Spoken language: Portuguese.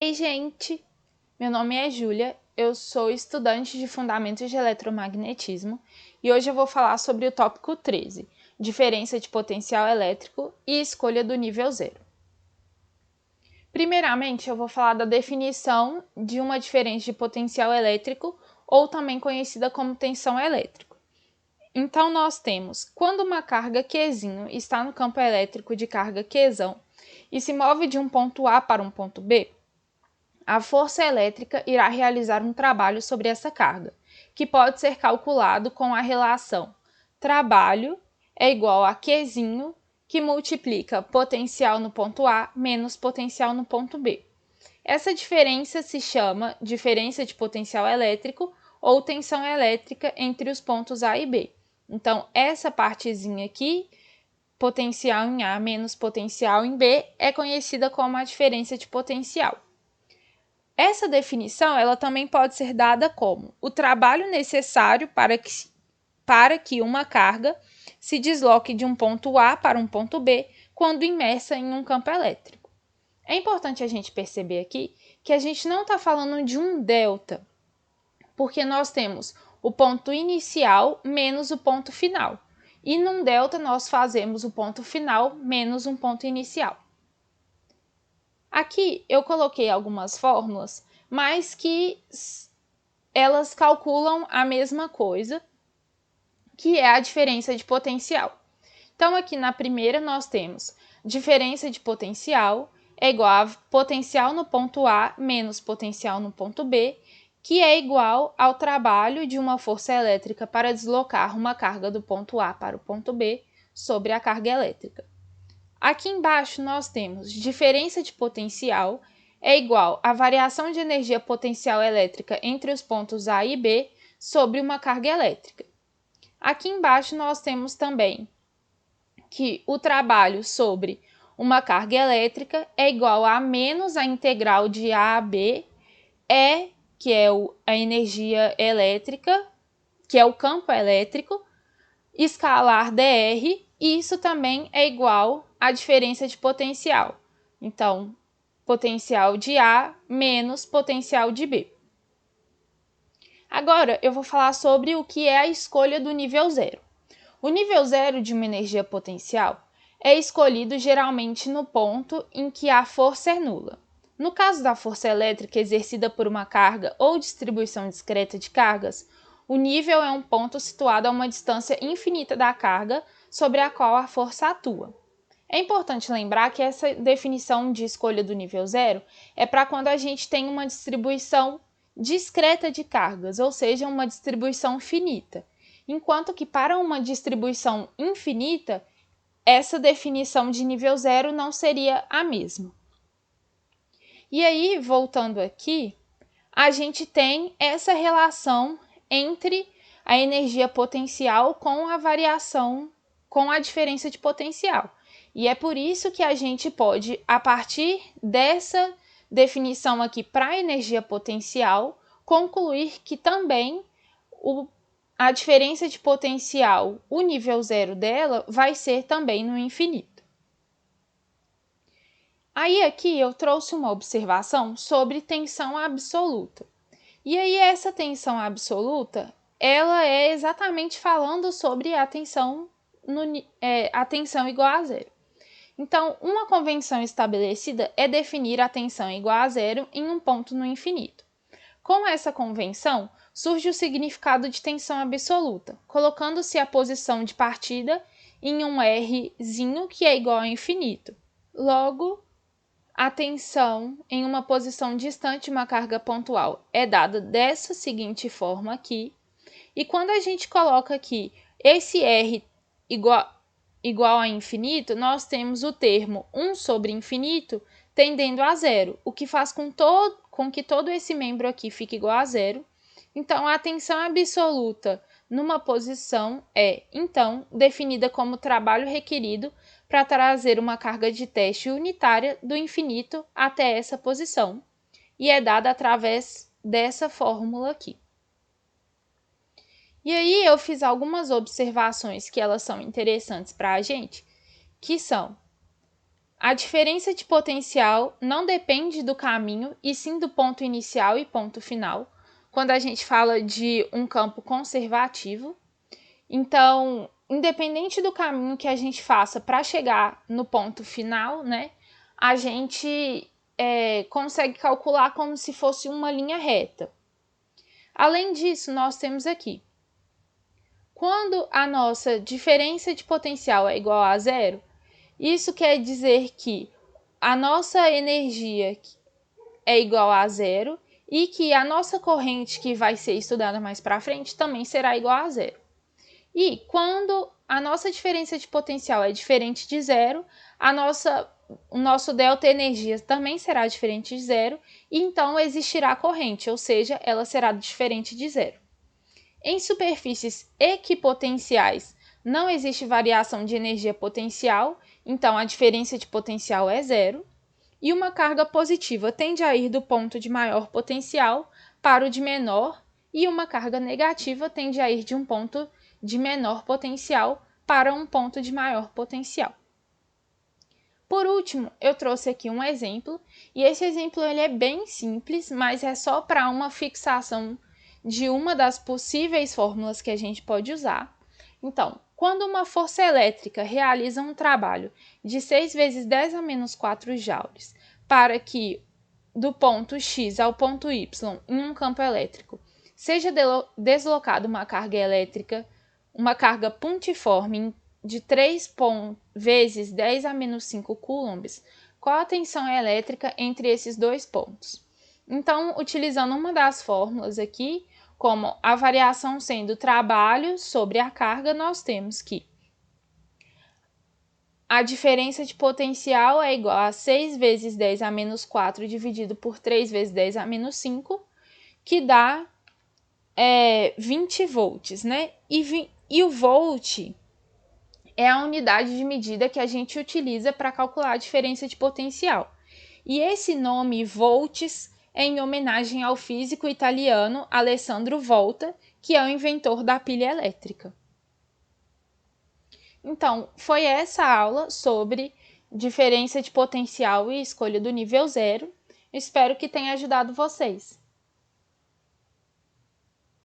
Oi, gente! Meu nome é Júlia, eu sou estudante de Fundamentos de Eletromagnetismo e hoje eu vou falar sobre o tópico 13, diferença de potencial elétrico e escolha do nível zero. Primeiramente, eu vou falar da definição de uma diferença de potencial elétrico, ou também conhecida como tensão elétrica. Então, nós temos, quando uma carga Qzinho está no campo elétrico de carga Qzão e se move de um ponto A para um ponto B, a força elétrica irá realizar um trabalho sobre essa carga, que pode ser calculado com a relação trabalho é igual a Qzinho, que multiplica potencial no ponto A menos potencial no ponto B. Essa diferença se chama diferença de potencial elétrico ou tensão elétrica entre os pontos A e B. Então, essa partezinha aqui, potencial em A menos potencial em B, é conhecida como a diferença de potencial. Essa definição ela também pode ser dada como o trabalho necessário para que uma carga se desloque de um ponto A para um ponto B quando imersa em um campo elétrico. É importante a gente perceber aqui que a gente não está falando de um delta, porque nós temos o ponto inicial menos o ponto final. E num delta nós fazemos o ponto final menos um ponto inicial. Aqui eu coloquei algumas fórmulas, mas que elas calculam a mesma coisa, que é a diferença de potencial. Então, aqui na primeira nós temos diferença de potencial é igual a potencial no ponto A menos potencial no ponto B, que é igual ao trabalho de uma força elétrica para deslocar uma carga do ponto A para o ponto B sobre a carga elétrica. Aqui embaixo nós temos diferença de potencial é igual à variação de energia potencial elétrica entre os pontos A e B sobre uma carga elétrica. Aqui embaixo nós temos também que o trabalho sobre uma carga elétrica é igual a menos a integral de A a B, que é a energia elétrica, que é o campo elétrico, escalar dr, e isso também é igual à diferença de potencial. Então, potencial de A menos potencial de B. Agora, eu vou falar sobre o que é a escolha do nível zero. O nível zero de uma energia potencial é escolhido geralmente no ponto em que a força é nula. No caso da força elétrica exercida por uma carga ou distribuição discreta de cargas, o nível é um ponto situado a uma distância infinita da carga sobre a qual a força atua. É importante lembrar que essa definição de escolha do nível zero é para quando a gente tem uma distribuição discreta de cargas, ou seja, uma distribuição finita. Enquanto que para uma distribuição infinita, essa definição de nível zero não seria a mesma. E aí, voltando aqui, a gente tem essa relação entre a energia potencial com a variação, com a diferença de potencial. E é por isso que a gente pode, a partir dessa definição aqui para a energia potencial, concluir que também a diferença de potencial, o nível zero dela, vai ser também no infinito. Aí aqui eu trouxe uma observação sobre tensão absoluta. E aí essa tensão absoluta, ela é exatamente falando sobre a tensão igual a zero. Então, uma convenção estabelecida é definir a tensão igual a zero em um ponto no infinito. Com essa convenção, surge o significado de tensão absoluta, colocando-se a posição de partida em um Rzinho que é igual a infinito. Logo, a tensão em uma posição distante de uma carga pontual é dada dessa seguinte forma aqui. E quando a gente coloca aqui esse R igual a infinito, nós temos o termo 1 sobre infinito tendendo a zero, o que faz com que todo esse membro aqui fique igual a zero. Então, a tensão absoluta numa posição é, então, definida como trabalho requerido para trazer uma carga de teste unitária do infinito até essa posição, e é dada através dessa fórmula aqui. E aí eu fiz algumas observações que elas são interessantes para a gente, que são A diferença de potencial não depende do caminho, e sim do ponto inicial e ponto final, quando a gente fala de um campo conservativo. Então, independente do caminho que a gente faça para chegar no ponto final, né, a gente consegue calcular como se fosse uma linha reta. Além disso, nós temos aqui, quando a nossa diferença de potencial é igual a zero, isso quer dizer que a nossa energia é igual a zero e que a nossa corrente, que vai ser estudada mais para frente, também será igual a zero. E quando a nossa diferença de potencial é diferente de zero, o nosso delta energia também será diferente de zero, e então existirá corrente, ou seja, ela será diferente de zero. Em superfícies equipotenciais, não existe variação de energia potencial, então a diferença de potencial é zero, e uma carga positiva tende a ir do ponto de maior potencial para o de menor, e uma carga negativa tende a ir de um ponto de menor potencial para um ponto de maior potencial. Por último, eu trouxe aqui um exemplo, e esse exemplo ele é bem simples, mas é só para uma fixação de uma das possíveis fórmulas que a gente pode usar. Então, quando uma força elétrica realiza um trabalho de 6 vezes 10 a menos 4 joules para que do ponto X ao ponto Y em um campo elétrico seja deslocada uma carga elétrica, uma carga pontiforme de 3 vezes 10 a menos 5 coulombs, qual a tensão elétrica entre esses dois pontos? Então, utilizando uma das fórmulas aqui, como a variação sendo trabalho sobre a carga, nós temos que a diferença de potencial é igual a 6 vezes 10 a menos 4 dividido por 3 vezes 10 a menos 5, que dá 20 volts, né? E o volt é a unidade de medida que a gente utiliza para calcular a diferença de potencial. E esse nome volts é em homenagem ao físico italiano Alessandro Volta, que é o inventor da pilha elétrica. Então, foi essa aula sobre diferença de potencial e escolha do nível zero. Espero que tenha ajudado vocês.